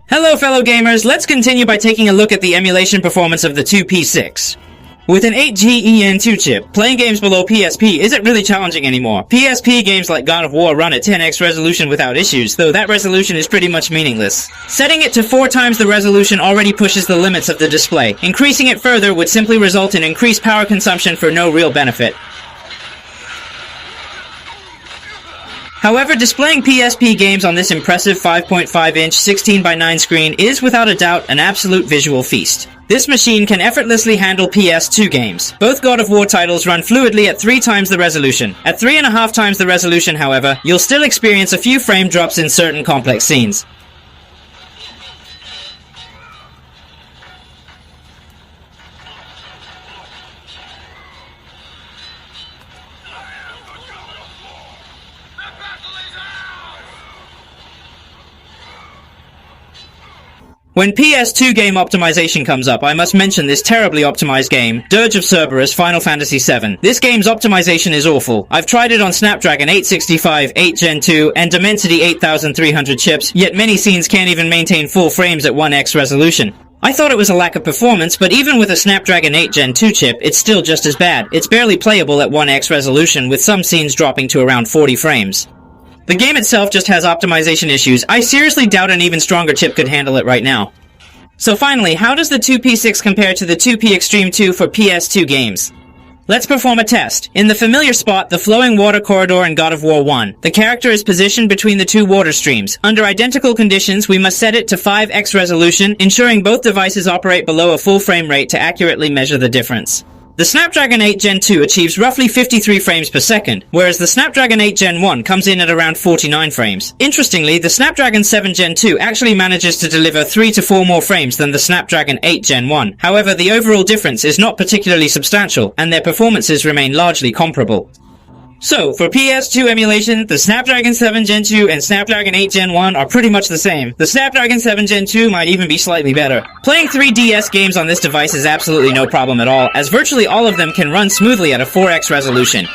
Hello fellow gamers, let's continue by taking a look at the emulation performance of the 2P6. With an 8G chip, playing games below PSP isn't really challenging anymore. PSP games like God of War run at 10x resolution without issues, though that resolution is pretty much meaningless. Setting it to 4 times the resolution already pushes the limits of the display. Increasing it further would simply result in increased power consumption for no real benefit. However, displaying PSP games on this impressive 5.5-inch 16:9 screen is without a doubt an absolute visual feast. This machine can effortlessly handle PS2 games. Both God of War titles run fluidly at 3 times the resolution. At 3.5 times the resolution, however, you'll still experience a few frame drops in certain complex scenes. When PS2 game optimization comes up, I must mention this terribly optimized game, Dirge of Cerberus Final Fantasy VII. This game's optimization is awful. I've tried it on Snapdragon 865, 8 Gen 2, and Dimensity 8300 chips, yet many scenes can't even maintain full frames at 1x resolution. I thought it was a lack of performance, but even with a Snapdragon 8 Gen 2 chip, it's still just as bad. It's barely playable at 1x resolution, with some scenes dropping to around 40 frames. The game itself just has optimization issues. I seriously doubt an even stronger chip could handle it right now. So finally, how does the 2P6 compare to the 2P Extreme 2 for PS2 games? Let's perform a test. In the familiar spot, the flowing water corridor in God of War 1, the character is positioned between the 2 water streams. Under identical conditions, we must set it to 5x resolution, ensuring both devices operate below a full frame rate to accurately measure the difference. The Snapdragon 8 Gen 2 achieves roughly 53 frames per second, whereas the Snapdragon 8 Gen 1 comes in at around 49 frames. Interestingly, the Snapdragon 7 Gen 2 actually manages to deliver 3 to 4 more frames than the Snapdragon 8 Gen 1. However, the overall difference is not particularly substantial, and their performances remain largely comparable. So, for PS2 emulation, the Snapdragon 7 Gen 2 and Snapdragon 8 Gen 1 are pretty much the same. The Snapdragon 7 Gen 2 might even be slightly better. Playing 3DS games on this device is absolutely no problem at all, as virtually all of them can run smoothly at a 4x resolution.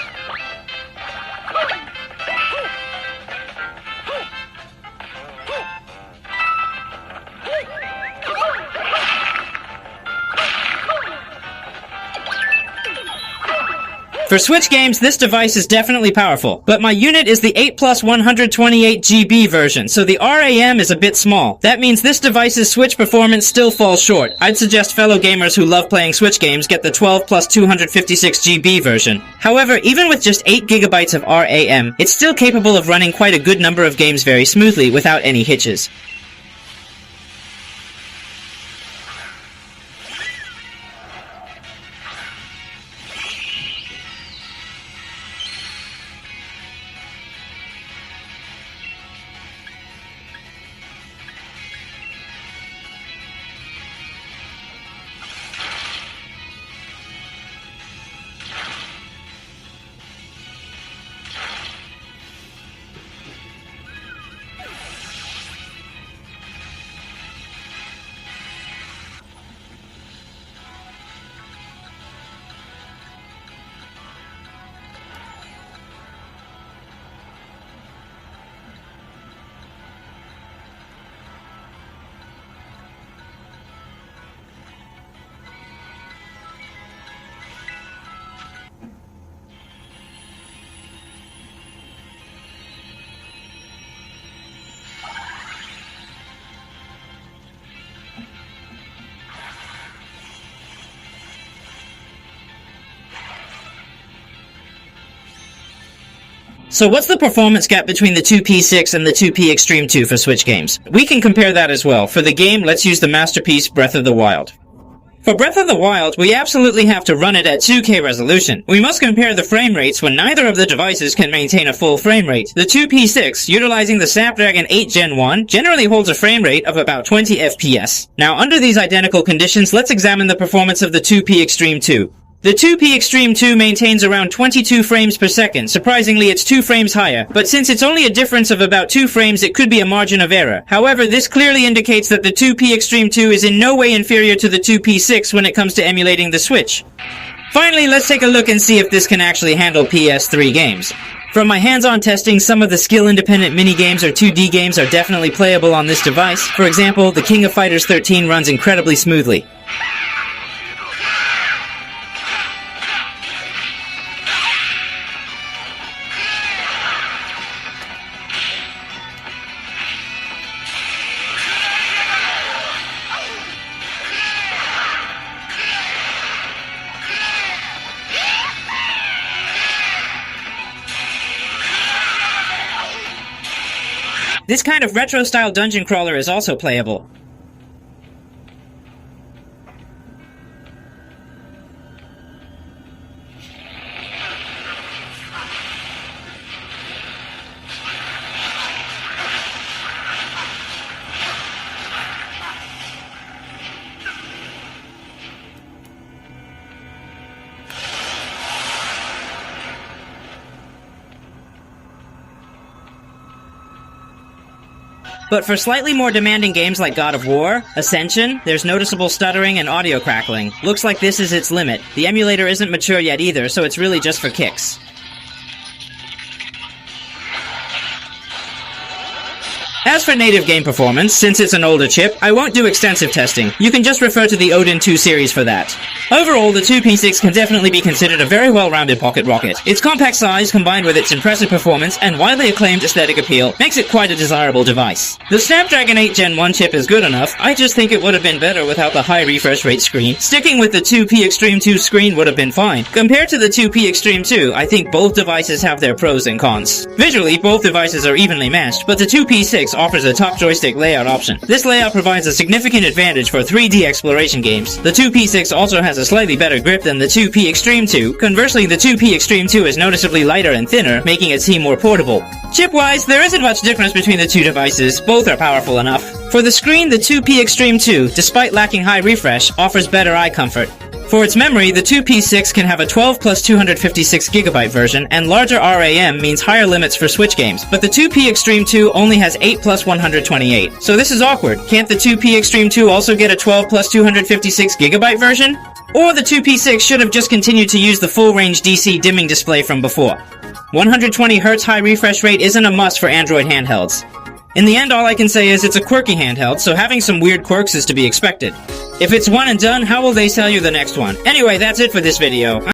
For Switch games, this device is definitely powerful, but my unit is the 8 plus 128GB version, so the RAM is a bit small. That means this device's Switch performance still falls short. I'd suggest fellow gamers who love playing Switch games get the 12 plus 256GB version. However, even with just 8GB of RAM, it's still capable of running quite a good number of games very smoothly without any hitches. So what's the performance gap between the 2P6 and the 2P Extreme 2 for Switch games? We can compare that as well. For the game, let's use the masterpiece Breath of the Wild. For Breath of the Wild, we absolutely have to run it at 2K resolution. We must compare the frame rates when neither of the devices can maintain a full frame rate. The 2P6, utilizing the Snapdragon 8 Gen 1, generally holds a frame rate of about 20 FPS. Now, under these identical conditions, let's examine the performance of the 2P Extreme 2. The 2P Extreme 2 maintains around 22 frames per second. Surprisingly, it's 2 frames higher. But since it's only a difference of about 2 frames, it could be a margin of error. However, this clearly indicates that the 2P Extreme 2 is in no way inferior to the 2P6 when it comes to emulating the Switch. Finally, let's take a look and see if this can actually handle PS3 games. From my hands-on testing, some of the skill-independent mini-games or 2D games are definitely playable on this device. For example, the King of Fighters 13 runs incredibly smoothly. This kind of retro-style dungeon crawler is also playable. But for slightly more demanding games like God of War, Ascension, there's noticeable stuttering and audio crackling. Looks like this is its limit. The emulator isn't mature yet either, so it's really just for kicks. As for native game performance, since it's an older chip, I won't do extensive testing. You can just refer to the Odin 2 series for that. Overall, the 2P6 can definitely be considered a very well-rounded pocket rocket. Its compact size, combined with its impressive performance and widely acclaimed aesthetic appeal, makes it quite a desirable device. The Snapdragon 8 Gen 1 chip is good enough. I just think it would have been better without the high refresh rate screen. Sticking with the 2P Extreme 2 screen would have been fine. Compared to the 2P Extreme 2, I think both devices have their pros and cons. Visually, both devices are evenly matched, but the 2P6 offers a top joystick layout option. This layout provides a significant advantage for 3D exploration games. The 2P6 also has a slightly better grip than the 2P Extreme 2. Conversely, the 2P Extreme 2 is noticeably lighter and thinner, making it seem more portable. Chip-wise, there isn't much difference between the two devices. Both are powerful enough. For the screen, the 2P Extreme 2, despite lacking high refresh, offers better eye comfort. For its memory, the 2P6 can have a 12 plus 256GB version, and larger RAM means higher limits for Switch games, but the 2P Extreme 2 only has 8 plus 128. So this is awkward. Can't the 2P Extreme 2 also get a 12 plus 256GB version? Or the 2P6 should have just continued to use the full-range DC dimming display from before. 120Hz high refresh rate isn't a must for Android handhelds. In the end, all I can say is it's a quirky handheld, so having some weird quirks is to be expected. If it's one and done, how will they sell you the next one? Anyway, that's it for this video.